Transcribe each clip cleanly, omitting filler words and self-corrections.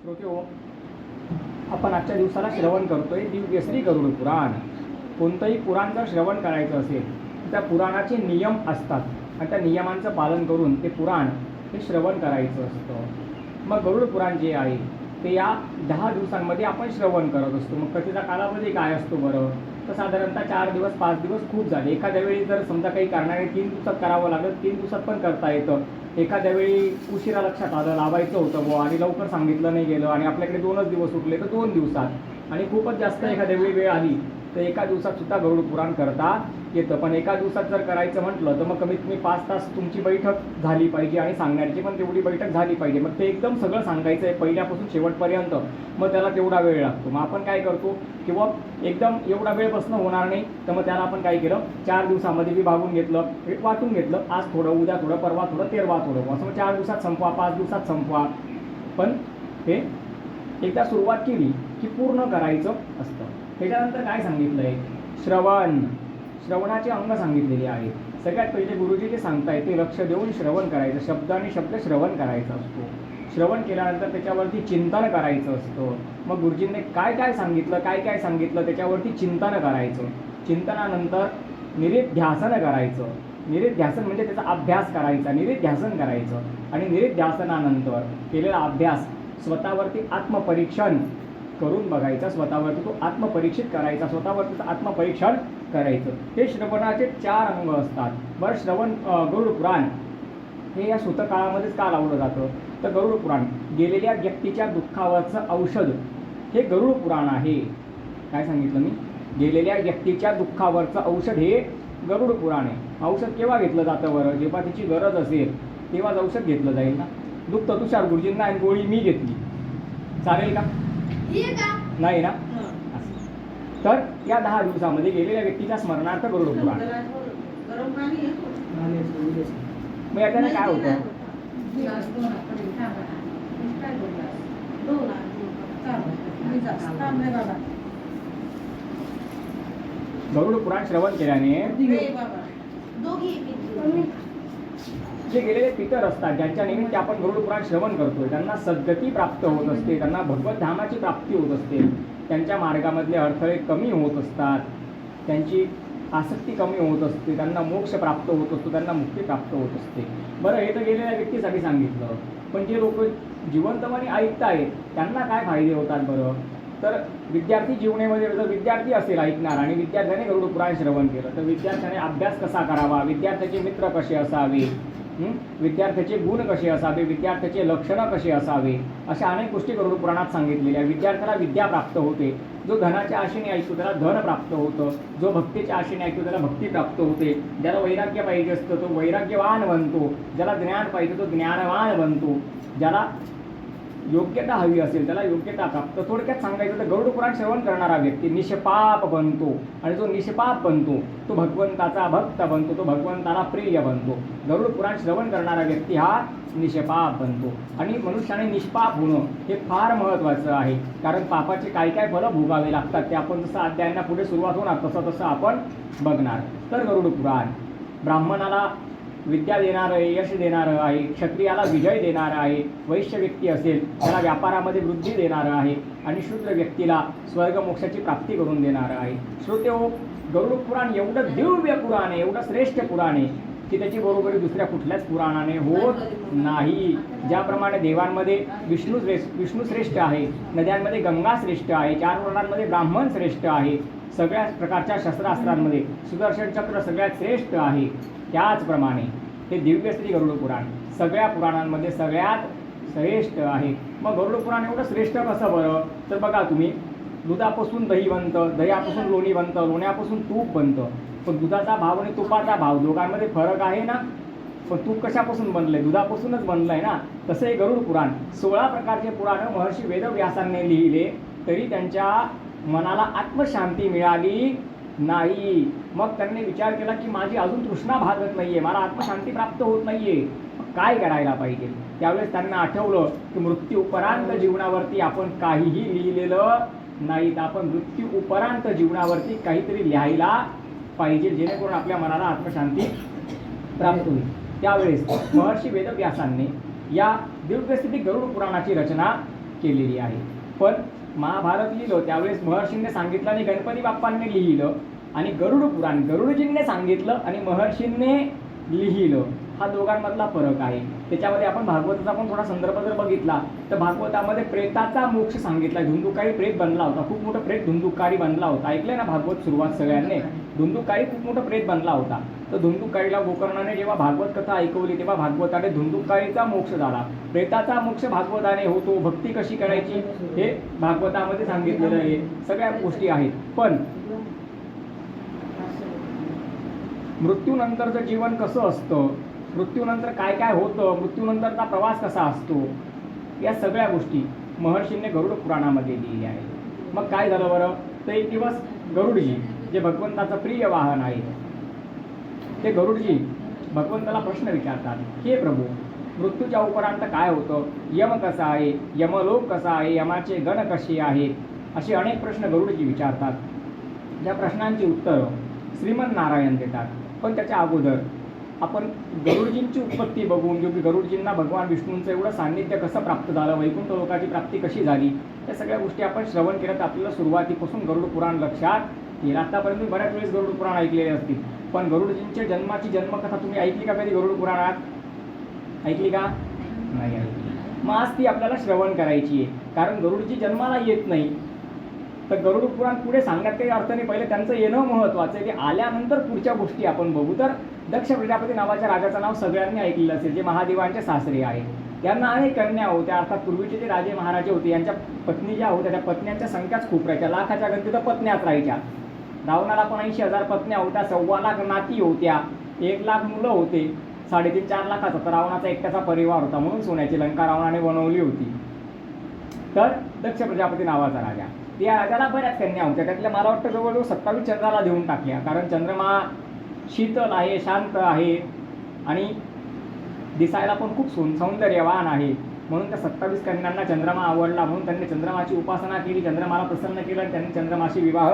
श्रोते हो, आपण आजच्या दिवसाला श्रवण करतोय दिव्यश्री गरुड पुराण. कोणतंही पुराण जर श्रवण करायचं असेल तर त्या पुराणाचे नियम असतात आणि त्या नियमांचं पालन करून ते पुराण हे श्रवण करायचं असतं. मग गरुड पुराण जे आहे ते या 10 दिवसांमध्ये आपण श्रवण करत असतो. मग कथेचा कालावधी काय असतो बरं? तर साधारणतः 4 दिवस 5 दिवस खूप झाले. एखाद्या वेळी जर समजा काही कारणाने 3 दिवसात करावं लागलं 3 दिवसात पण करता येतं. एखाद्या वेळी उशिरा लक्षात आलं लावायचं होतं बुवा आणि लवकर सांगितलं नाही गेलं आणि आपल्याकडे 2च दिवस उरले तर 2 दिवसात आणि खूपच जास्त एखाद्या वेळी वेळ आली तर एका दिवसात सुद्धा गरुड पुराण करता येतं. पण एका दिवसात जर करायचं म्हटलं तर मग कमीत कमी 5 तास तुमची बैठक झाली पाहिजे आणि सांगण्याची पण तेवढी बैठक झाली पाहिजे. मग ते एकदम सगळं सांगायचं आहे पहिल्यापासून शेवटपर्यंत, मग त्याला तेवढा वेळ लागतो. मग आपण काय करतो किंवा एकदम एवढा वेळ बसणं होणार नाही तर मग त्याला आपण काय केलं 4 दिवसामध्ये विभागून घेतलं, वाटून घेतलं. आज थोडं, उद्या थोडं, परवा थोडं, तेरवा थोडं, असं मग 4 दिवसात संपवा, 5 दिवसात संपवा. पण हे एकदा सुरुवात केली की पूर्ण करायचं असतं. त्याच्यानंतर काय सांगितलं आहे? श्रवणाचे अंग सांगितलेले आहेत. सगळ्यात पहिले गुरुजी जे सांगतायत ते लक्ष देऊन श्रवण करायचं. शब्द आणि शब्द श्रवण करायचा असतो. श्रवण केल्यानंतर त्याच्यावरती चिंतन करायचं असतं. मग गुरुजींनी काय काय सांगितलं त्याच्यावरती चिंतन करायचं. चिंतनानंतर निरिध्यासन करायचं. निरिध्यासन म्हणजे त्याचा अभ्यास करायचा, निरिध्यासन करायचं. आणि निरिध्यासनानंतर केलेला अभ्यास स्वतःवरती आत्मपरीक्षण करून बघायचा. स्वतःवरती तो आत्मपरीक्षित करायचा, स्वतःवरतीचं आत्मपरीक्षण करायचं. हे श्रवणाचे 4 अंग असतात. बरं, गरुड पुराण हे या सूतकाळामध्येच का लावलं जातं? तर गरुड पुराण गेलेल्या व्यक्तीच्या दुःखावरचं औषध हे गरुड पुराण आहे. काय सांगितलं मी? गेलेल्या व्यक्तीच्या दुःखावरचं औषध हे गरुड पुराण आहे. औषध केव्हा घेतलं जातं बरं? जेव्हा तिची गरज असेल तेव्हाच औषध घेतलं जाईल ना. दुखतं तुषार गुरुजींना आणि गोळी मी घेतली, चालेल का? नाही ना. तर या 10 दिवसामध्ये गेलेल्या व्यक्तीच्या स्मरणार्थ गरुड पुराण. मग याच्याने काय होतं? गरुड पुराण श्रवण केल्याने जे गेलेले पितर असतात ज्यांच्या निमित्त आपण गरुड पुराण श्रवण करतोय त्यांना सद्गती प्राप्त होत असते, त्यांना भगवत धामाची प्राप्ती होत असते, त्यांच्या मार्गामधले अडथळे कमी होत असतात, त्यांची आसक्ती कमी होत असते, त्यांना मोक्ष प्राप्त होत असतो, त्यांना मुक्ती प्राप्त होत असते. बरं, हे तर गेलेल्या व्यक्तीसाठी सांगितलं. पण जे लोक जिवंतपणे ऐकतायत त्यांना काय फायदे होतात बरं? तर विद्यार्थी जीवनामध्ये जर विद्यार्थी असेल ऐकणार आणि विद्यार्थ्याने गरुड पुराण श्रवण केलं तर विद्यार्थ्याने अभ्यास कसा करावा, विद्यार्थ्याचे मित्र कसे असावे, विद्यार्थ्याचे गुण कसे असावे, विद्यार्थ्याचे लक्षणं कसे असावे, अशा अनेक गोष्टी गरुड पुराणात सांगितलेल्या. विद्यार्थ्याला विद्या प्राप्त होते. जो धनाच्या आशेने ऐकतो त्याला धन प्राप्त होतं. जो भक्तीच्या आशेने ऐकतो त्याला भक्ती प्राप्त होते. ज्याला वैराग्य पाहिजे असतं तो वैराग्यवान बनतो. ज्याला ज्ञान पाहिजे तो ज्ञानवान बनतो. ज्याला योग्यता हवी असेल त्याला योग्यता प्राप्त. थोडक्यात सांगायचं तर गरुड पुराण श्रवण करणारा व्यक्ती निष्पाप बनतो आणि जो निष्पाप बनतो तो भगवंताचा भक्त बनतो, तो भगवंताला प्रिय बनतो. गरुड पुराण श्रवण करणारा व्यक्ती हा निष्पाप बनतो. आणि मनुष्याने निष्पाप होणं हे फार महत्त्वाचं आहे. कारण पापाचे काय काय फलं भोगावे लागतात ते आपण जसं अध्यायांना पुढे सुरुवात होणार तसं आपण बघणार. तर गरुड पुराण ब्राह्मणाला विद्या देणारं आहे, यश देणारं आहे, क्षत्रियाला विजय देणारं आहे, वैश्य व्यक्ती असेल त्याला व्यापारामध्ये वृद्धी देणारं आहे आणि शूद्र व्यक्तीला स्वर्ग मोक्षाची प्राप्ती करून देणारं आहे. श्रोते हो, गरुड पुराण एवढं दिव्य पुराण आहे, एवढं श्रेष्ठ पुराण आहे की त्याची बरोबरी दुसऱ्या कुठल्याच पुराणाने होत नाही. ज्याप्रमाणे देवांमध्ये विष्णू श्रेष्ठ आहे, नद्यांमध्ये गंगा श्रेष्ठ आहे, 4 वर्णांमध्ये ब्राह्मण श्रेष्ठ आहे, सगळ्या प्रकारच्या शस्त्रास्त्रांमध्ये सुदर्शन चक्र सगळ्यात श्रेष्ठ आहे, त्याचप्रमाणे हे दिव्यश्री गरुड पुराण सगळ्या पुराणांमध्ये सगळ्यात श्रेष्ठ आहे. मग गरुड पुराण एवढं श्रेष्ठ कसं बरं? तर बघा तुम्ही, दुधापासून दही बनतं, दह्यापासून लोणी बनतं, लोण्यापासून तूप बनतं. पण दुधाचा भाव आणि तुपाचा भाव दोघांमध्ये फरक आहे ना. पण तूप कशापासून बनलं आहे? दुधापासूनच बनलं आहे ना. तसं हे गरुड पुराण 16 प्रकारचे पुराणं महर्षी वेदव्यासांनी लिहिले तरी त्यांच्या मनाला आत्मशांती मिळाली नाही. मग त्यांनी विचार केला की माझी अजून तृष्णा भागत नाहीये, मला आत्मशांती प्राप्त होत नाहीये, काय करायला पाहिजे? त्यावेळेस त्यांना आठवलं की मृत्यू उपरांत जीवनावरती आपण काहीही लिहिलेलं नाही. तर आपण मृत्यू उपरांत जीवनावरती काहीतरी लिहायला पाहिजे जेणेकरून आपल्या मनाला आत्मशांती प्राप्त होईल. त्यावेळेस महर्षी वेदव्यासांनी या दिव्यस्थिती गरुड पुराणाची रचना केलेली आहे. पण महाभारत लिहिलं त्यावेळेस महर्षींनी सांगितलं आणि गणपती बाप्पांनी लिहिलं, आणि गरुड पुराण गरुडजींनी सांगितलं आणि महर्षींनी लिहिलं, हा दोघांमधला फरक आहे. त्याच्यामध्ये आपण भागवताचा पण थोडा संदर्भ जर बघितला तर भागवतामध्ये प्रेताचा मोक्ष सांगितला. धुंदुकारी प्रेत बनला होता, खूप मोठं प्रेत धुंदुकारी बनला होता. ऐकलंय ना भागवत सुरुवात सगळ्यांनी? धुंदुकारी खूप मोठं प्रेत बनला होता. तर धुंदुकारीला गोकर्णाने जेव्हा भागवत कथा ऐकवली तेव्हा भागवताने धुंदुकारीचा मोक्ष झाला. प्रेताचा मोक्ष भागवताने होतो. भक्ती कशी करायची हे भागवतामध्ये सांगितलेलं आहे. सगळ्या गोष्टी आहेत. पण मृत्यूनंतरचं जीवन कसं असतं, मृत्यूनंतर काय काय होतं, मृत्यूनंतरचा प्रवास कसा असतो, या सगळ्या गोष्टी महर्षींनी गरुड पुराणामध्ये लिहिल्या आहेत. मग काय झालं बरं, तर एक दिवस गरुडजी जे भगवंताचं प्रिय वाहन आहे ते गरुडजी भगवंताला प्रश्न विचारतात, हे प्रभू मृत्यूच्या उपरांत काय होतं, यम कसा आहे, यमलोक कसा आहे, यमाचे गण कसे आहेत, असे अनेक प्रश्न गरुडजी विचारतात. ज्या प्रश्नांची उत्तरं श्रीमन नारायण देतात. पण त्याच्या अगोदर आपण गरुडजींची उत्पत्ती बघून घेऊ की गरुडजींना भगवान विष्णूंचं एवढं सान्निध्य कसं प्राप्त झालं, वैकुंठ लोकाची प्राप्ती कशी झाली, या सगळ्या गोष्टी आपण श्रवण केलं तर आपल्याला सुरुवातीपासून गरुड पुराण लक्षात येईल. आतापर्यंत बऱ्याच वेळेस गरुड पुराण ऐकलेले असतील, पण गरुडजींच्या जन्माची जन्मकथा तुम्ही ऐकली का कधी गरुड पुराणात? ऐकली का? नाही ऐकली. मग आज ती आपल्याला श्रवण करायची आहे, कारण गरुडजी जन्माला येत नाही तर गरुड पुराण पुढे सांगण्यात काही अर्थ नाही. पहिले त्यांचं येणं महत्त्वाचं आहे, ते आल्यानंतर पुढच्या गोष्टी आपण बघू. तर दक्ष प्रजापती नावाच्या राजाचं नाव सगळ्यांनी ऐकलेलं असेल, जे महादेवांचे सासरे आहेत. त्यांना अनेक कन्या होत्या, अर्थात पूर्वीचे जे राजे महाराजे होते यांच्या पत्नी ज्या होत्या त्या पत्न्यांच्या संख्याच खूप राहायच्या, लाखाच्या गणती तर पत्न्याच राहायच्या. रावणाला पण 80,000 पत्न्या होत्या, 1,15,00,000 नाती होत्या, 1,00,000 मुलं होते, 3.5-4 लाखाचा तर रावणाचा एकट्याचा परिवार होता. म्हणून सोन्याची लंका रावणाने बनवली होती. तर दक्ष प्रजापती नावाचा राजा, त्या राजाला बऱ्याच कन्या होत्या, त्यातल्या मला वाटतं जवळजवळ 27 चंद्राला देऊन टाकल्या, कारण चंद्रमा शीतल आहे, शांत आहे आणि दिसायला पण खूप सौंदर्यवान आहे. म्हणून त्या 27 कन्यांना चंद्रमा आवडला, म्हणून त्यांनी चंद्रमाची उपासना केली, चंद्रमाला प्रसन्न केलं आणि त्यांनी चंद्रमाशी विवाह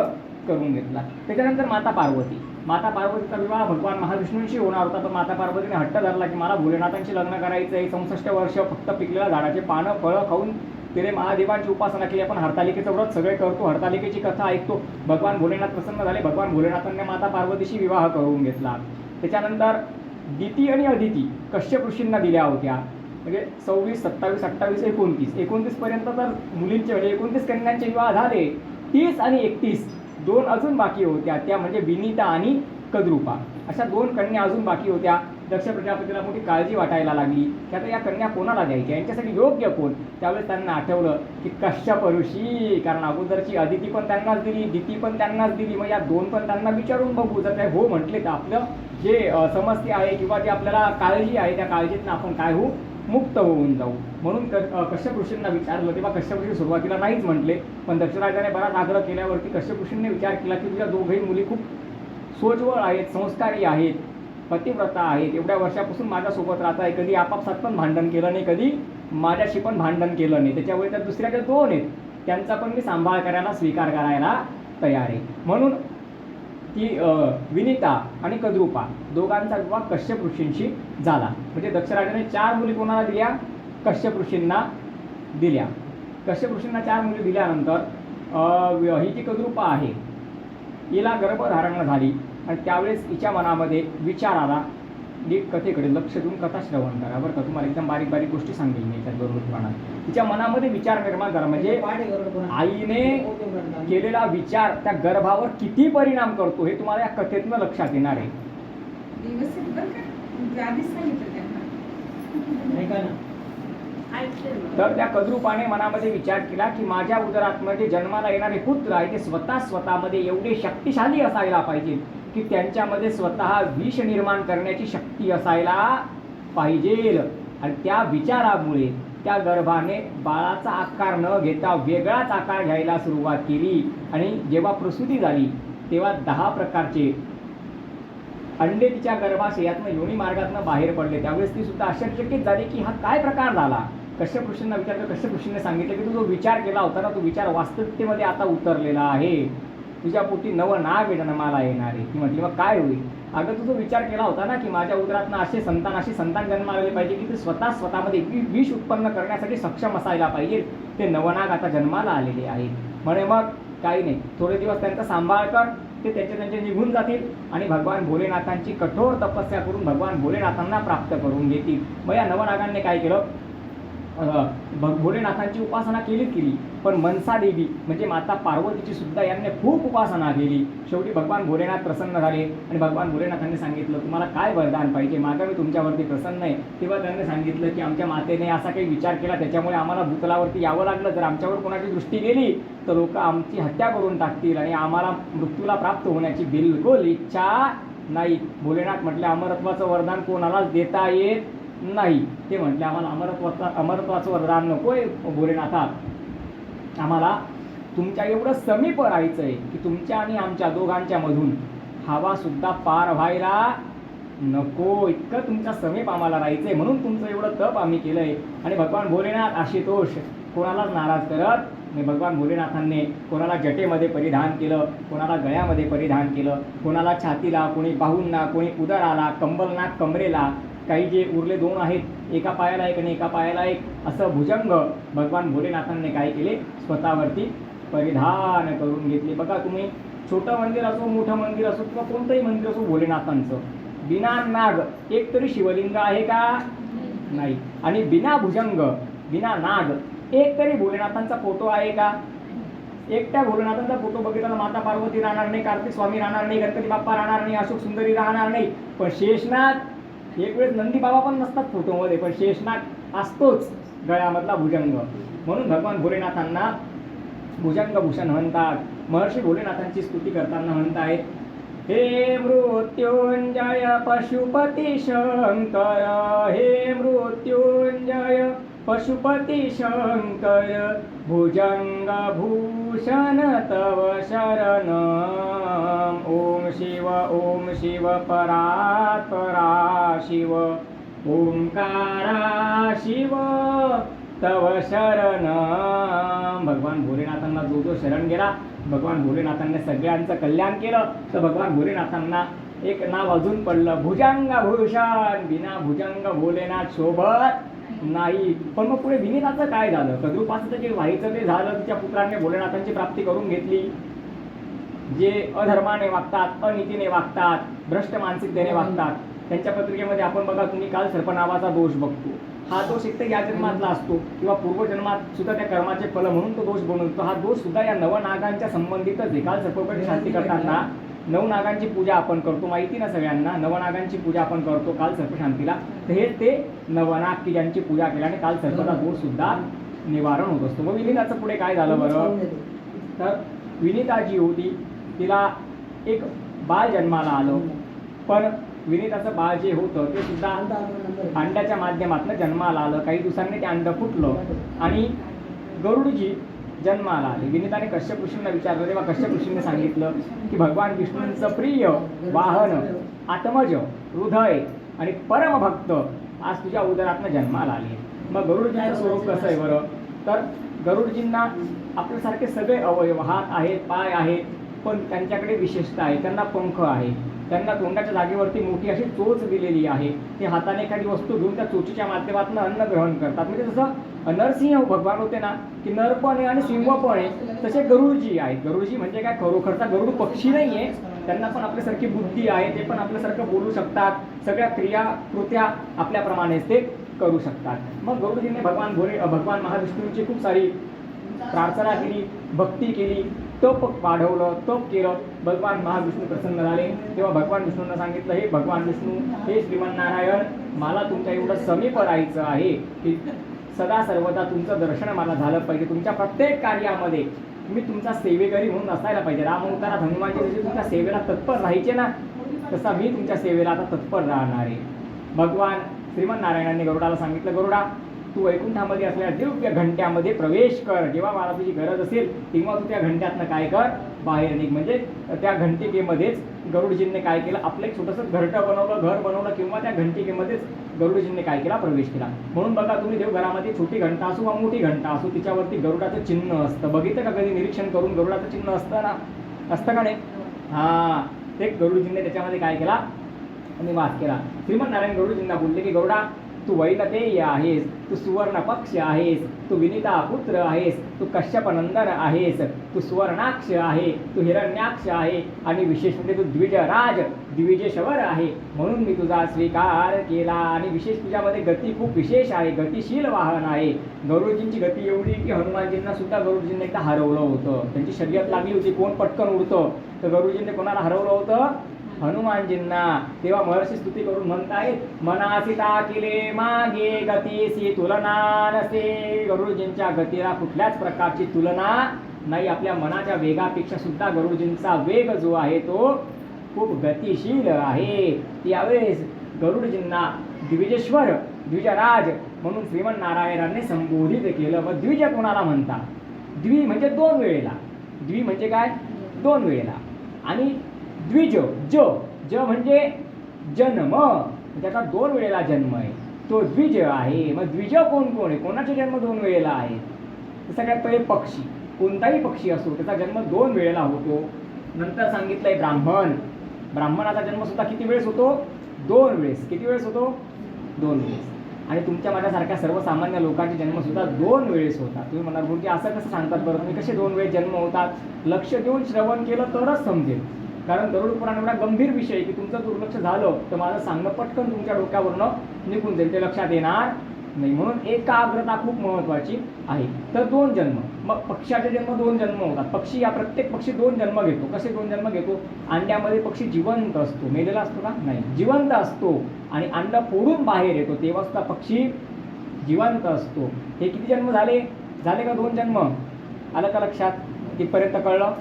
करून घेतला. त्याच्यानंतर माता पार्वतीचा विवाह भगवान महाविष्णूंशी होणार होता, पण माता पार्वतीने हट्ट धरला की मला भोलेनाथांशी लग्न करायचं आहे. 64 वर्ष फक्त पिकलेल्या झाडाचे पानं फळं खाऊन तिने महादेवांची उपासना केली. आपण हरतालिकेचं व्रत सगळे करतो, हरतालिकेची कथा ऐकतो. भगवान भोलेनाथ प्रसन्न झाले, भगवान भोलेनाथांनी माता पार्वतीशी विवाह करून घेतला. त्याच्यानंतर दिती आणि अदिती कश्यप ऋषींना दिल्या होत्या, म्हणजे 26, 27, 28, 29 पर्यंत तर मुलींचे म्हणजे 29 कन्यांचे विवाह झाले. 30 आणि 31 दोन अजून बाकी होत्या, त्या म्हणजे विनीता आणि कद्रुपा. अशा 2 कन्या अजून बाकी होत्या. दक्ष प्रजापतीला मोठी काळजी वाटायला लागली की आता या कन्या कोणाला द्यायच्या, यांच्यासाठी योग्य कोण. त्यावेळेस त्यांना आठवलं की कश्यप ऋषी, कारण अगोदरची अदिती पण त्यांनाच दिली, दिती पण त्यांनाच दिली, मग या 2 पण त्यांना विचारून बघू. जर काय हो म्हटले तर आपलं जे समस्या आहे किंवा जे आपल्याला काळजी आहे त्या काळजीतनं आपण काय होऊ, मुक्त होऊन जाऊ. म्हणून कश्यप ऋषींना विचारलं, तेव्हा कश्यप ऋषी सुरुवातीला नाहीच म्हटले, पण दक्षराजाने बराच आग्रह केल्यावरती कश्यप ऋषींनी विचार केला की तुझ्या दोघंही मुली खूप सोज्वळ आहेत, संस्कारी आहेत, पतिव्रता आहेत, एवढ्या वर्षापासून माझ्यासोबत राहत आहे, कधी आपापसात पण भांडण केलं नाही, कधी माझ्याशी पण भांडण केलं नाही. त्याच्यामुळे त्या दुसऱ्या ज्या 2 आहेत त्यांचा पण मी सांभाळ करायला, स्वीकार करायला तयार आहे. म्हणून ती विनीता आणि कद्रुपा दोघांचा विवाह कश्यप ऋषींशी झाला. म्हणजे दक्षराजाने 4 मुली कोणाला दिल्या, कश्यप ऋषींना दिल्या. कश्यप ऋषींना 4 मुली दिल्यानंतर ही जी कद्रुपा आहे हिला गर्भधारणा झाली आणि त्यावेळेस हिच्या मनामध्ये विचार आला, नीट कथेकडे लक्ष देऊन कथा श्रवण करा बरं का, तुम्हाला एकदम बारीक बारीक गोष्टी सांगेल मी त्यात गरुड पुराणात. तिच्या मनामध्ये विचार निर्माण झाला, म्हणजे आईने केलेला विचार त्या गर्भावर किती परिणाम करतो हे तुम्हाला या कथेतनं लक्षात येणार आहे. तर त्या कद्रुपाने मनामध्ये विचार केला की माझ्या उदरात म्हणजे जन्माला येणारे पुत्र आहे ते स्वतःमध्ये एवढे शक्तिशाली असायला पाहिजे की त्यांच्यामध्ये स्वतः विष निर्माण करण्याची शक्ती असायला पाहिजे. आणि त्या विचारामुळे त्या गर्भाने बाळाचा आकार न घेता वेगळाच आकार घ्यायला सुरुवात केली. आणि जेव्हा प्रसूती झाली तेव्हा 10 प्रकारचे अंडे तिच्या गर्भाशयातनं योनी मार्गातनं बाहेर पडले. त्यावेळेस ती सुद्धा आश्चर्यचकित झाली की हा काय प्रकार झाला. कश्यप ऋषींना विचारलं, कश्यप ऋषींनी सांगितलं की तू जो विचार केला होता ना तो विचार वास्तविकतेमध्ये आता उतरलेला आहे, तुझ्या पोटी नवं नाग जन्माला येणार आहे. ती म्हटली मग काय होईल. अगं तू जो विचार केला होता ना की माझ्या उदरातनं असे संतान जन्माला आले पाहिजे की ते स्वतःमध्ये विष उत्पन्न करण्यासाठी सक्षम असायला पाहिजे, ते नवनाग आता जन्माला आलेले आहेत म्हणे. मग काही नाही, थोडे दिवस त्यांचा सांभाळ कर, ते त्यांचे निघून जातील आणि भगवान भोलेनाथांची कठोर तपस्या करून भगवान भोलेनाथांना प्राप्त करून घेतील. मग या नवनागांनी काय केलं, भोलेनाथांची उपासना केली, पण मनसा देवी म्हणजे माता पार्वतीची सुद्धा यांनी खूप उपासना केली. शेवटी भगवान भोलेनाथ प्रसन्न झाले आणि भगवान भोलेनाथांनी सांगितलं तुम्हाला काय वरदान पाहिजे, माझा मी तुमच्यावरती प्रसन्न आहे. तेव्हा त्यांनी सांगितलं की आमच्या मातेने असा काही विचार केला त्याच्यामुळे आम्हाला भूतलावरती यावं लागलं, जर आमच्यावर कोणाची दृष्टी गेली तर लोक आमची हत्या करून टाकतील आणि आम्हाला मृत्यूला प्राप्त होण्याची बिलकुल इच्छा नाही. भोलेनाथ म्हटले अमरत्वाचं वरदान कोणालाच देता येत नाही. ते म्हटले आम्हाला अमरत्वाचं वरदान नकोय भोलेनाथा, आम्हाला तुमच्या एवढं समीप राहायचं आहे की तुमच्या आणि आमच्या दोघांच्या मधून हवा सुद्धा पार व्हायला नको, इतकं तुमच्या समीप आम्हाला राहायचंय, म्हणून तुमचं एवढं तप आम्ही केलंय. आणि भगवान भोलेनाथ आशुतोष कोणालाच नाराज करत नाही. भगवान भोलेनाथांनी कोणाला जटेमध्ये परिधान केलं, कोणाला गळ्यामध्ये परिधान केलं, कोणाला छातीला, कोणी बाहूंना, कोणी उदराला, कंबलना, कमरेला, काही जे उरले दोन आहेत, एका पायाला एक आणि एका पायाला एक, असं भुजंग भगवान भोलेनाथांनी काय केले, स्वतःवरती परिधान करून घेतले. बघा तुम्ही, छोटं मंदिर असो, मोठं मंदिर असो किंवा कोणतंही मंदिर असो भोलेनाथांचं, बिना नाग एक तरी शिवलिंग आहे का, नाही. आणि बिना भुजंग, बिना नाग एक तरी भोलेनाथांचा फोटो आहे का. एकट्या भोलेनाथांचा फोटो बघितला माता पार्वती राहणार नाही, कार्तिक स्वामी राहणार नाही, गणपती बाप्पा राहणार नाही, अशोक सुंदरी राहणार नाही, पण शेषनाग, एक वेळेस नंदी बाबा पण नसतात फोटोमध्ये, पण शेषनाग असतोच गळ्यामधला भुजंग. म्हणून भगवान भोलेनाथांना भुजंग भूषण म्हणतात. महर्षी भोलेनाथांची स्तुती करताना म्हणतायत, हे मृत्युंजय पशुपती शंकर, हे मृत्युंजय पशुपती शंकर, भुजंग भूषण तव शरण, ओम शिव परात्परा शिव, ओंकारा शिव तव शरण. भगवान भोलेनाथांना जो शरण गेला, भगवान भोलेनाथांनी सगळ्यांचं कल्याण केलं. तर भगवान भोलेनाथांना एक नाव अजून पडलं, भुजंग भूषण. बिना भुजंग भोलेनाथ शोभत नाही. पण मग पुढे विनीताचं काय झालं, कद्रूपाचं जे व्हायचं ते झालं. तिच्या पुत्रांनी भोलेनाथांची प्राप्ती करून घेतली. जे अधर्माने वागतात, अनितीने वागतात, भ्रष्ट मानसिकतेने वागतात, त्यांच्या पत्रिकेमध्ये आपण बघा, तुम्ही काल सर्प नावाचा दोष बघतो. हा दोष एक तर या जन्मातला असतो किंवा पूर्वजन्मात सुद्धा त्या कर्माचे फल म्हणून तो दोष बनवतो. हा दोष सुद्धा या नवनागांच्या संबंधितच आहे. काल सर्पकट शांती करताना नवनागांची पूजा आपण करतो, माहिती ना सगळ्यांना, नवनागांची पूजा आपण करतो काल सर्पशांतीला. तर हे ते नवनाग की ज्यांची पूजा केल्याने काल सर्पचा दोष सुद्धा निवारण होत असतो. मग विनीताचं पुढे काय झालं बरं, तर विनीता जी होती तिला एक बाळ जन्माला आलं. पण विनीताचं बाळ जे होतं ते सुद्धा अंड्याच्या माध्यमातून जन्माला आलं. काही दिवसांनी ते अंड फुटलं आणि गरुडजी जन्माला आले. विनीताने कश्यप ऋषींना विचारलं, तेव्हा कश्यप ऋषींनी सांगितलं की भगवान विष्णूंचं प्रिय वाहन, आत्मज, हृदय आणि परमभक्त आज तुझ्या उदरातनं जन्माला आले. मग गरुडजींचं स्वरूप कसं आहे बरं, तर गरुडजींना आपल्यासारखे सगळे अवयव, हात आहेत, पाय आहेत, पण त्यांच्याकडे विशेषता आहे. त्यांना पंख आहे, त्यांना तोंडाच्या जागेवरती मोठी अशी चोच दिलेली आहे. ते हाताने एखादी वस्तू घेऊन त्या चोचीच्या माध्यमातून अन्न ग्रहण करतात. म्हणजे जसं नरसिंह भगवान होते ना, की नर पण आहे आणि सिंह पण आहे, तसे गरुडजी आहेत. गरुडजी म्हणजे काय, खरोखरचा गरुड पक्षी नाही आहे, त्यांना पण आपल्यासारखी बुद्धी आहे, ते पण आपल्यासारखं बोलू शकतात, सगळ्या क्रिया कृत्या आपल्याप्रमाणेच ते करू शकतात. मग गरुडजींनी भगवान महाविष्णूंची खूप सारी प्रार्थना केली, भक्ती केली, तप वाढवलं, तप केलं. भगवान महाविष्णू प्रसन्न झाले. तेव्हा भगवान विष्णूंना सांगितलं, हे भगवान विष्णू, हे श्रीमन्नारायण, मला तुमच्या एवढं समीप राहायचं आहे की सदा सर्वदा तुमचं दर्शन मला झालं पाहिजे. तुमच्या प्रत्येक कार्यामध्ये मी तुमचा सेवेकरी म्हणून असायला पाहिजे. राम अवतारात हनुमानजी जसे तुमच्या सेवेला तत्पर राहायचे ना, तसा मी तुमच्या सेवेला आता तत्पर राहणार आहे. भगवान श्रीमन्नारायणांनी गरुडाला सांगितलं, गरुडा तू वैकुंठामध्ये असलेल्या दिव्य घंट्यामध्ये प्रवेश कर. जेव्हा मला तुझी गरज असेल तेव्हा तू त्या घंट्यातनं काय कर, बाहेर निघ. म्हणजे त्या घंटिकेमध्येच गरुडजींनी काय केलं, आपलं एक छोटंसं घरटं बनवलं, घर बनवलं, किंवा त्या घंटिकेमध्येच गरुडजींनी काय केला, प्रवेश केला. म्हणून बघा तुम्ही, देवघरामध्ये छोटी घंटा असो वा मोठी घंटा असो, तिच्यावरती गरुडाचं चिन्ह असतं. बघितलं का कधी निरीक्षण करून, गरुडाचं चिन्ह असतं ना, असतं का नाही. हां, ते गरुडजींनी त्याच्यामध्ये काय केला, निवास केला. श्रीमन नारायण गरुडजींना बोलले की गरुडा, तू वैनतेय आहेस, तू सुवर्ण पक्ष आहेस, तू विनिता पुत्र आहेस, तू कश्यप नंदन आहेस, तू सुवर्णाक्ष आहे, तू हिरण्याक्ष आहे आणि विशेष म्हणजे तू द्विजराज द्विजेश्वर आहे, म्हणून मी तुझा स्वीकार केला. आणि विशेष तुझ्यामध्ये गती खूप विशेष आहे, गतिशील वाहन आहे. गरुडजींची गती एवढी की हनुमानजींना सुद्धा गरुडजींनी एकदा हरवलं होतं. त्यांची शर्यत लागली होती कोण पटकन उडतं, तर गरुडजींनी कोणाला हरवलं होतं, हनुमानजींना. तेव्हा महर्षी स्तुती करून म्हणतायत, मनासिता केले मागे गतीसी तुलना नसे. गरुडजींच्या गतीला कुठल्याच प्रकारची तुलना नाही. आपल्या मनाच्या वेगापेक्षा सुद्धा गरुडजींचा वेग जो आहे तो खूप गतिशील आहे. त्यावेळेस गरुडजींना द्विजेश्वर द्विजराज म्हणून श्रीमन्नारायणांनी संबोधित केलं. मग द्विज कोणाला म्हणतात, द्वि म्हणजे दोन वेळेला, द्वि म्हणजे काय, दोन वेळेला. आणि द्विज ज ज म्हणजे जन्म, त्याचा दोन वेळेला जन्म आहे, तो द्विज आहे. मग द्विज कोण कोण आहे, कोणाचे जन्म दोन वेळेला आहेत. सगळ्यात पहिले पक्षी, कोणताही पक्षी असो त्याचा जन्म दोन वेळेला होतो. नंतर सांगितलंय ब्राह्मण, ब्राह्मणाचा जन्म सुद्धा किती वेळेस होतो, दोन वेळेस. किती वेळेस होतो, दोन वेळेस. आणि तुमच्या माझ्यासारख्या सर्वसामान्य लोकांचे जन्म सुद्धा दोन वेळेस होतात. तुम्ही म्हणाल गुरुजी असं कसं सांगतात बरं, तुम्ही कसे दोन वेळेस जन्म होतात. लक्ष देऊन श्रवण केलं तरच समजेल. कारण गरुड पुराण एवढा गंभीर विषय आहे की तुमचं दुर्लक्ष झालं तर माझं सांगणं पटकन तुमच्या डोक्यावरनं निघून जाईल, ते लक्षात येणार नाही. म्हणून एकाग्रता खूप महत्त्वाची आहे. तर दोन जन्म, मग पक्ष्याचे जन्म दोन जन्म होतात. पक्षी या प्रत्येक पक्षी दोन जन्म घेतो. कसे दोन जन्म घेतो, अंड्यामध्ये पक्षी जिवंत असतो, मेलेला असतो का, नाही, जिवंत असतो. आणि अंड फोडून बाहेर येतो तेव्हा सुद्धा पक्षी जिवंत असतो. हे किती जन्म झाले, झाले का दोन जन्म, आलं का लक्षात, तिथपर्यंत कळलं.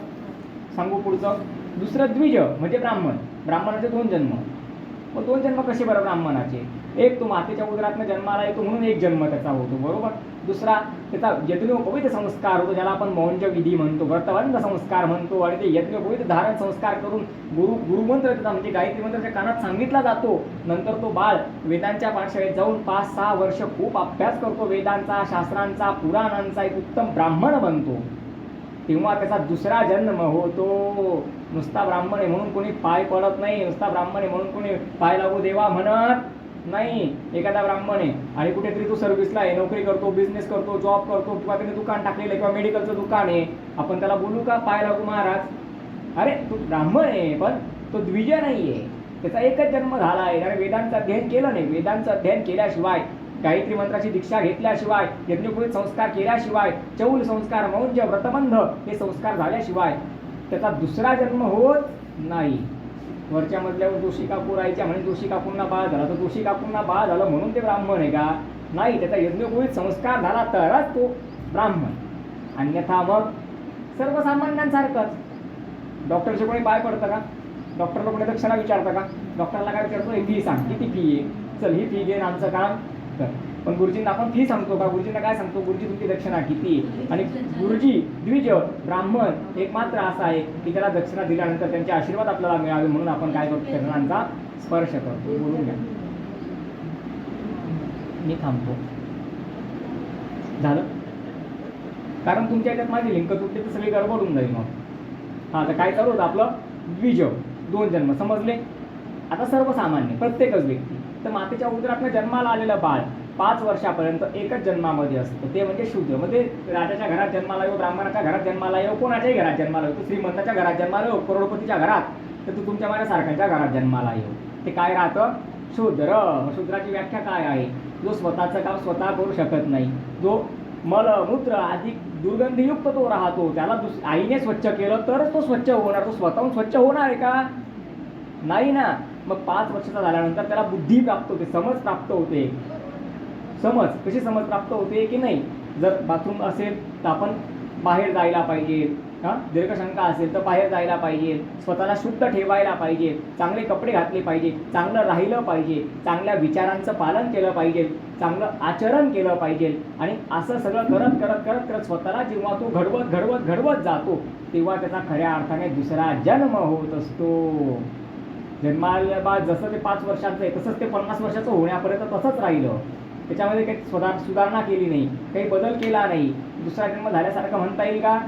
सांगू पुढचं. दुसरं द्विज म्हणजे ब्राह्मण, ब्राह्मणाचे दोन जन्म. मग दोन जन्म कसे बरं ब्राह्मणाचे, एक तो मातेच्या उदरातनं जन्माला येतो म्हणून एक जन्म त्याचा होतो, बरोबर. दुसरा त्याचा यज्ञोपवीत संस्कार होतो, ज्याला आपण मौंज विधी म्हणतो, व्रतबंध संस्कार म्हणतो. आणि ते यज्ञोपवीत धारण संस्कार करून गुरुमंत्र त्याचा म्हणजे गायत्री मंत्राच्या कानात सांगितला जातो. नंतर तो बाळ वेदांच्या पाठशाळेत जाऊन 5-6 वर्ष खूप अभ्यास करतो, वेदांचा, शास्त्रांचा, पुराणांचा, एक उत्तम ब्राह्मण बनतो. तेव्हा त्याचा दुसरा जन्म होतो. नुसता ब्राह्मण आहे म्हणून कोणी पाय पडत नाही, नुसता ब्राह्मण आहे म्हणून कोणी पाय लागू देवा म्हणत नाही. एखादा ब्राह्मण आहे आणि कुठेतरी तो सर्व्हिसला आहे, नोकरी करतो, बिझनेस करतो, जॉब करतो, किंवा त्याने दुकान टाकलेलं आहे किंवा मेडिकलचं दुकान आहे, आपण त्याला बोलू का पाय लागू महाराज, अरे तो ब्राह्मण आहे पण तो द्विज नाही आहे, त्याचा एकच जन्म झाला आहे. कारण वेदांचं अध्ययन केलं नाही. वेदांचं अध्ययन केल्याशिवाय, गायत्री मंत्राची दीक्षा घेतल्याशिवाय, यज्ञोपवीत संस्कार केल्याशिवाय, चौल संस्कार, मौंज, व्रतबंध हे संस्कार झाल्याशिवाय त्याचा दुसरा जन्म होत नाही. वरच्या मजल्यावर दोषी काकू राहायच्या म्हणजे दोषी काकूंना बाळ झाला, तर दोषी काकूंना बाळ झालं म्हणून ते ब्राह्मण आहे का, नाही. त्याचा यज्ञोपवीत संस्कार झाला तरच तो ब्राह्मण. अन्यथा मग सर्वसामान्यांसारखंच. डॉक्टरचे कोणी पाय पडतं का, डॉक्टरला कोणी दक्षिणा विचारतं का, डॉक्टरला काय विचारतो, फी सांग, किती फी आहे, चल ही फी घेऊन आमचं काम कर. पण गुरुजींना आपण फी सांगतो का, गुरुजींना काय सांगतो, गुरुजी तुमची दक्षिणा किती. आणि गुरुजी द्विज ब्राह्मण एक मात्र असा आहे की त्याला दक्षिणा दिल्यानंतर त्यांचे आशीर्वाद आपल्याला मिळावे म्हणून आपण काय करतो, चरणांचा स्पर्श करतो. बोलून घ्या, मी थांबतो. झालं, कारण तुमच्या याच्यात माझी लिंक तुटली तर सगळी गडबडून जाईल मग. हां, तर काय चालू होतं आपलं, द्विज दोन जन्म समजले. आता सर्वसामान्य प्रत्येकच व्यक्ती, तर मातेच्या उदरातनं जन्माला आलेलं बाळ 5 वर्षापर्यंत एकच जन्मामध्ये असतं, ते म्हणजे शूद्र. म्हणजे राजाच्या घरात जन्माला येऊ, ब्राह्मणाच्या घरात जन्माला येऊ, कोणाच्याही घरात जन्माला येऊ, श्रीमंताच्या घरात जन्माला येऊ, करोडपतीच्या घरात, तर तू तुमच्या माझ्यासारख्याच्या घरात जन्माला येऊ, ते काय राहतं, शूद्र. शूद्राची व्याख्या काय आहे, जो स्वतःचं काम स्वतः करू शकत नाही, जो मलमूत्र आधी दुर्गंधीयुक्त तो राहतो, त्याला आईने स्वच्छ केलं तरच तो स्वच्छ होणार, तो स्वतःहून स्वच्छ होणार आहे का, नाही ना. मग 5 वर्षाचा झाल्यानंतर त्याला बुद्धी प्राप्त होते, समज प्राप्त होते. समज कशी समज प्राप्त होते की नाही, जर बाथरूम असेल तर आपण बाहेर जायला पाहिजे, हां, दीर्घशंका असेल तर बाहेर जायला पाहिजे, स्वतःला शुद्ध ठेवायला पाहिजे, चांगले कपडे घातले पाहिजे, चांगलं राहिलं पाहिजे, चांगल्या विचारांचं पालन केलं पाहिजे, चांगलं आचरण केलं पाहिजे. आणि असं सगळं करत करत करत करत स्वतःला जेव्हा तो घडवत जातो तेव्हा त्याचा खऱ्या अर्थाने दुसरा जन्म होत असतो. जन्माला बाद जसं ते 5 वर्षाचं आहे तसंच ते 50 वर्षाचं होण्यापर्यंत तसंच राहिलं. त्याच्यामध्ये काही सुधारणा केली नाही, काही बदल केला नाही, दुसरा जन्म झाल्यासारखं म्हणता येईल का,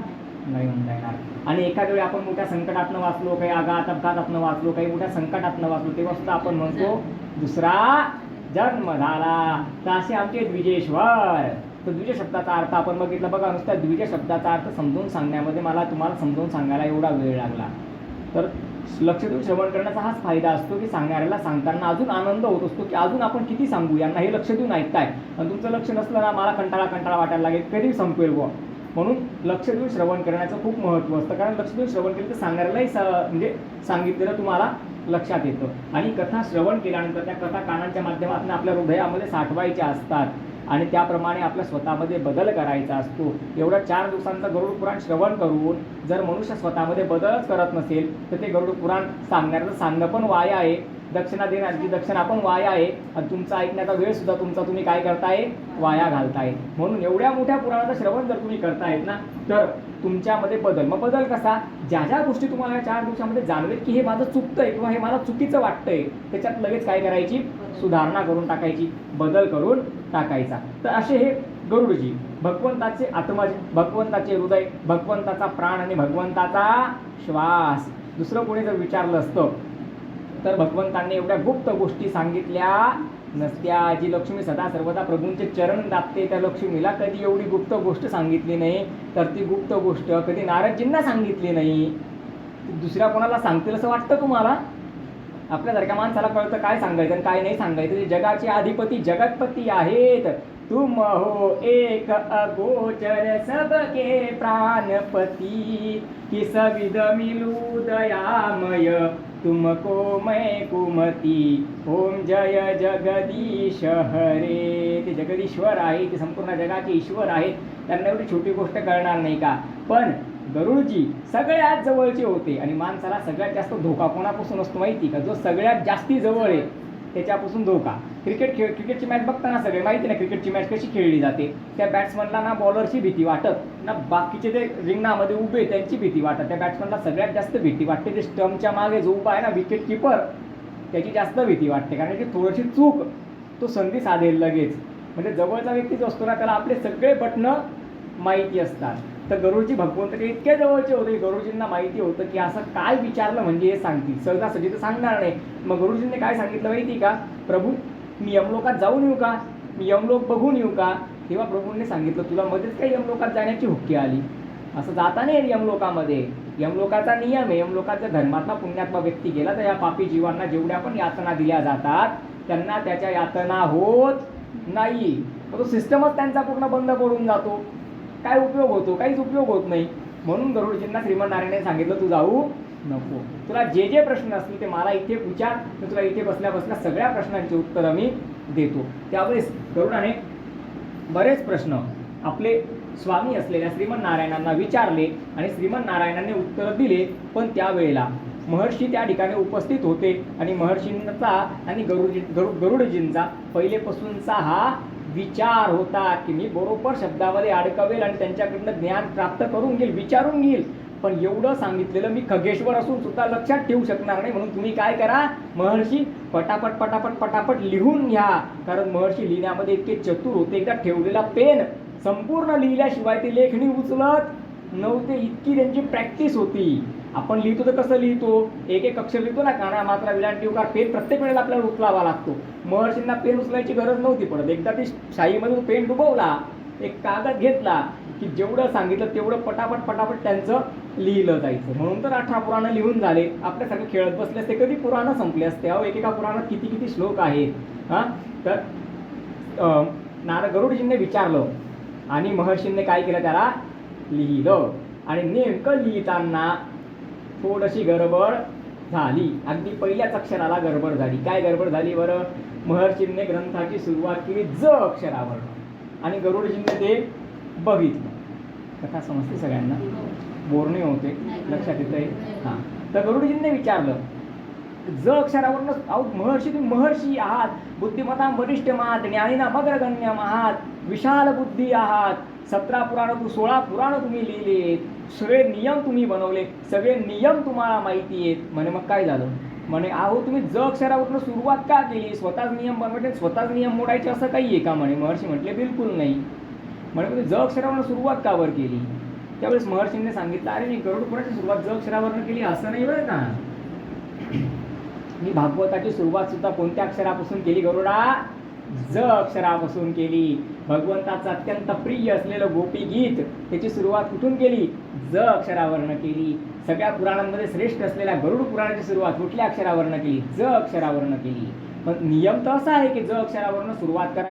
नाही म्हणता येणार. आणि एखाद्या वेळी आपण मोठ्या संकटातनं वाचलो, काही आघात अपघातातनं वाचलो, काही मोठ्या संकटातनं वाचलो, तेव्हा सुद्धा आपण म्हणतो दुसरा जन्म झाला. तर असे आमचे द्विजेश्वर. तर द्विज शब्दाचा अर्थ आपण बघितला बघा. नुसत्या द्विज शब्दाचा अर्थ समजून सांगण्यामध्ये मला तुम्हाला समजून सांगायला एवढा वेळ लागला. तर लक्ष देऊन श्रवण करण्याचा हाच फायदा असतो की सांगणाऱ्याला सांगताना अजून आनंद होत असतो की अजून आपण किती सांगू, यांना हे लक्ष देऊन ऐकताय. आणि तुमचं लक्ष नसलं ना, मला कंटाळा वाटायला लागेल, कधी संपेल बुवा. म्हणून लक्ष देऊन श्रवण करण्याचं खूप महत्त्व असतं. कारण लक्ष देऊन श्रवण केलं तर सांगणाऱ्यालाही म्हणजे सांगितलेलं तुम्हाला लक्षात येतं. आणि कथा श्रवण केल्यानंतर त्या कथा कानांच्या माध्यमातून आपल्या हृदयामध्ये साठवायच्या असतात आणि त्याप्रमाणे आपल्या स्वतःमध्ये बदल करायचा असतो. एवढं 4 दिवसांचं गरुड पुराण श्रवण करून जर मनुष्य स्वतःमध्ये बदलच करत नसेल तर ते गरुड पुराण सांगण्याचं सांगणं पण वाया आहे, दक्षिणा देण्याची दक्षिणा पण वाया आहे, आणि तुमचा ऐकण्याचा वेळ सुद्धा तुमचा तुम्ही काय करताय, वाया घालताय. म्हणून एवढ्या मोठ्या पुराणाचं श्रवण जर तुम्ही करतायत ना, तर तुमच्यामध्ये बदल. मग बदल कसा? ज्या ज्या गोष्टी तुम्हाला या 4 दिवसामध्ये जाणवेल की हे माझं चुकतंय किंवा हे मला चुकीचं वाटतंय, त्याच्यात लगेच काय करायची, सुधारणा करून टाकायची, बदल करून टाकायचा. तर असे हे गरुडजी भगवंताचे आत्मज, भगवंताचे हृदय, भगवंताचा प्राण आणि भगवंताचा श्वास. दुसरं कोणी जर विचारलं असतं तर भगवंतांनी एवढ्या गुप्त गोष्टी सांगितल्या नसत्या. जी लक्ष्मी सदा सर्वदा प्रभूंचे चरण दाबते त्या लक्ष्मीला कधी एवढी गुप्त गोष्ट सांगितली नाही. तर ती गुप्त गोष्ट कधी नारदजींना सांगितली नाही. दुसऱ्या कोणाला सांगतील असं वाटतं तुम्हाला? आपल्यासारख्या माणसाला कळतं काय सांगायचं आणि काय नाही सांगायचं. जे जगाचे अधिपती जगतपती आहेत. तुम हो एक अगोचर सबके प्राणपती, किस विध मिलू दयामय तुमको मैं कुमती. ओम जय जगदीश हरे. ते जगदीश्वर आहे, ते संपूर्ण जगाचे ईश्वर आहेत. त्यांना एवढी छोटी गोष्ट कळणार नाही का? पण गरुडजी सगळ्यात जवळचे होते. आणि माणसाला सगळ्यात जास्त धोका कोणापासून असतो माहिती का? जो सगळ्यात जास्ती जवळ आहे त्याच्यापासून धोका. क्रिकेटची मॅच बघताना सगळे माहिती ना क्रिकेटची मॅच कशी खेळली जाते. त्या बॅट्समनला ना बॉलरची भीती वाटत ना बाकीचे ते रिंगणामध्ये उभे त्यांची भीती वाटत. त्या बॅट्समनला सगळ्यात जास्त भीती वाटते ते स्टंपच्या मागे जो उभा आहे ना विकेट किपर, त्याची जास्त भीती वाटते. कारण की थोडीशी चूक तो संधी साधेल लगेच. म्हणजे जवळचा व्यक्ती जो असतो ना त्याला आपले सगळे बटणं माहिती असतात. तर गरुडजी भगवंताचे इतके जवळचे होते, गरुडजींना माहिती होतं की असं काय विचारलं म्हणजे हे सांगतील, सहजासहजी तर सांगणार नाही. मग गरुडजींनी काय सांगितलं माहिती का? प्रभू मी यमलोकात जाऊन येऊ का, मी यमलोक बघून येऊ का? तेव्हा प्रभूंनी सांगितलं तुला मध्येच काही यमलोकात जाण्याची हुक्की आली, असं जाता नाही यमलोकामध्ये. यमलोकाचा नियम आहे. यमलोकाचा धर्मात्मा पुण्यात्मा व्यक्ती गेला तर या पापी जीवांना जेवढ्या पण यातना दिल्या जातात त्यांना त्याच्या यातना होत नाही. तो सिस्टमच त्यांचा पूर्ण बंद पडून जातो. काय उपयोग होतो? काहीच उपयोग होत नाही. म्हणून गरुडजींना श्रीमंतनारायणाने सांगितलं तू जाऊ नको. तुला जे जे प्रश्न असतील ते मला इथे विचार, तर तुला इथे बसल्या बसल्या सगळ्या प्रश्नांची उत्तरं मी देतो. त्यावेळेस गरुडाने बरेच प्रश्न आपले स्वामी असलेल्या श्रीमंतनारायणांना विचारले आणि श्रीमंतनारायणांनी उत्तरं दिले. पण त्यावेळेला महर्षी त्या ठिकाणी उपस्थित होते आणि महर्षींचा आणि गरुडजींचा पहिलेपासूनचा हा विचार होता की मी बरोबर शब्दामध्ये अडकवेल आणि त्यांच्याकडनं ज्ञान प्राप्त करून घेईल, विचारून घेईल. पण एवढं सांगितलेलं मी खगेश्वर असून सुद्धा लक्षात ठेवू शकणार नाही. म्हणून तुम्ही काय करा महर्षी, पटापट लिहून घ्या. कारण महर्षी लिहिण्यामध्ये इतके चतुर होते. एकदा ठेवलेला पेन संपूर्ण लिहिल्याशिवाय ते लेखणी उचलत नव्हते, इतकी त्यांची प्रॅक्टिस होती. आपण लिहितो तर कसं लिहितो, एक एक अक्षर लिहितो ना, काना मात्रा विलांटी उकार, पेन प्रत्येक वेळेला आपल्याला उचलावा लागतो. महर्षींना पेन उचलायची गरज नव्हती पडत. एकदा ती शाईमध्ये पेन डुबवला, एक कागद घेतला की जेवढं सांगितलं तेवढं पटापट त्यांचं लिहिलं जायचं. म्हणून तर 18 पुराणं लिहून झाले. आपल्यासारखे खेळत बसले असते कधी पुराणं संपले असते. अहो एकेका पुराणात किती किती श्लोक आहेत. तर गरुडजींनी विचारलं आणि महर्षींनी काय केलं, त्याला लिहिलं. आणि नेमकं लिहिताना थोडीशी गडबड झाली. अगदी पहिल्याच अक्षराला गडबड झाली. काय गडबड झाली बरं? महर्षींनी ग्रंथाची सुरुवात केली ज अक्षरावर आणि गरुडजींनी ते बघितलं. कथा समजते सगळ्यांना? बोरणे होते, लक्षात येतंय? हां. तर गरुडजींनी विचारलं ज अक्षरावरनं, अहो महर्षी तुम्ही महर्षी आहात, बुद्धिमता वरिष्ठ आहात, ज्ञानीना मग्रगण्यम आहात, विशाल बुद्धी आहात, 17 पुराण 16 पुराण तुम्ही लिहिलेत, सगळे नियम तुम्ही बनवले, सगळे नियम तुम्हाला माहिती आहेत. म्हणे मग काय झालं? म्हणे अहो तुम्ही ज अक्षरावरनं सुरुवात का केली? स्वतःच नियम बनवायचे, स्वतःच नियम मोडायचे असं काही आहे का? म्हणे महर्षी म्हटले बिलकुल नाही. म्हणे तुम्ही ज अक्षरावरनं सुरुवात का वर केली? त्यावेळेस महर्षींनी सांगितलं, अरे मी गरुड पुराणाची सुरुवात ज अक्षरावरनं केली असं नाही बरं का, मी भागवताची सुरुवात सुद्धा कोणत्या अक्षरापासून केली गरुडा, ज अक्षरापासून केली. भगवंताचं अत्यंत प्रिय असलेलं गोपी गीत त्याची सुरुवात कुठून केली, ज अक्षरावरनं केली. सगळ्या पुराणांमध्ये श्रेष्ठ असलेल्या गरुड पुराणाची सुरुवात कुठल्या अक्षरावरनं केली, ज अक्षरावरनं केली. पण नियम तर असा आहे की ज अक्षरावरनं सुरुवात करा.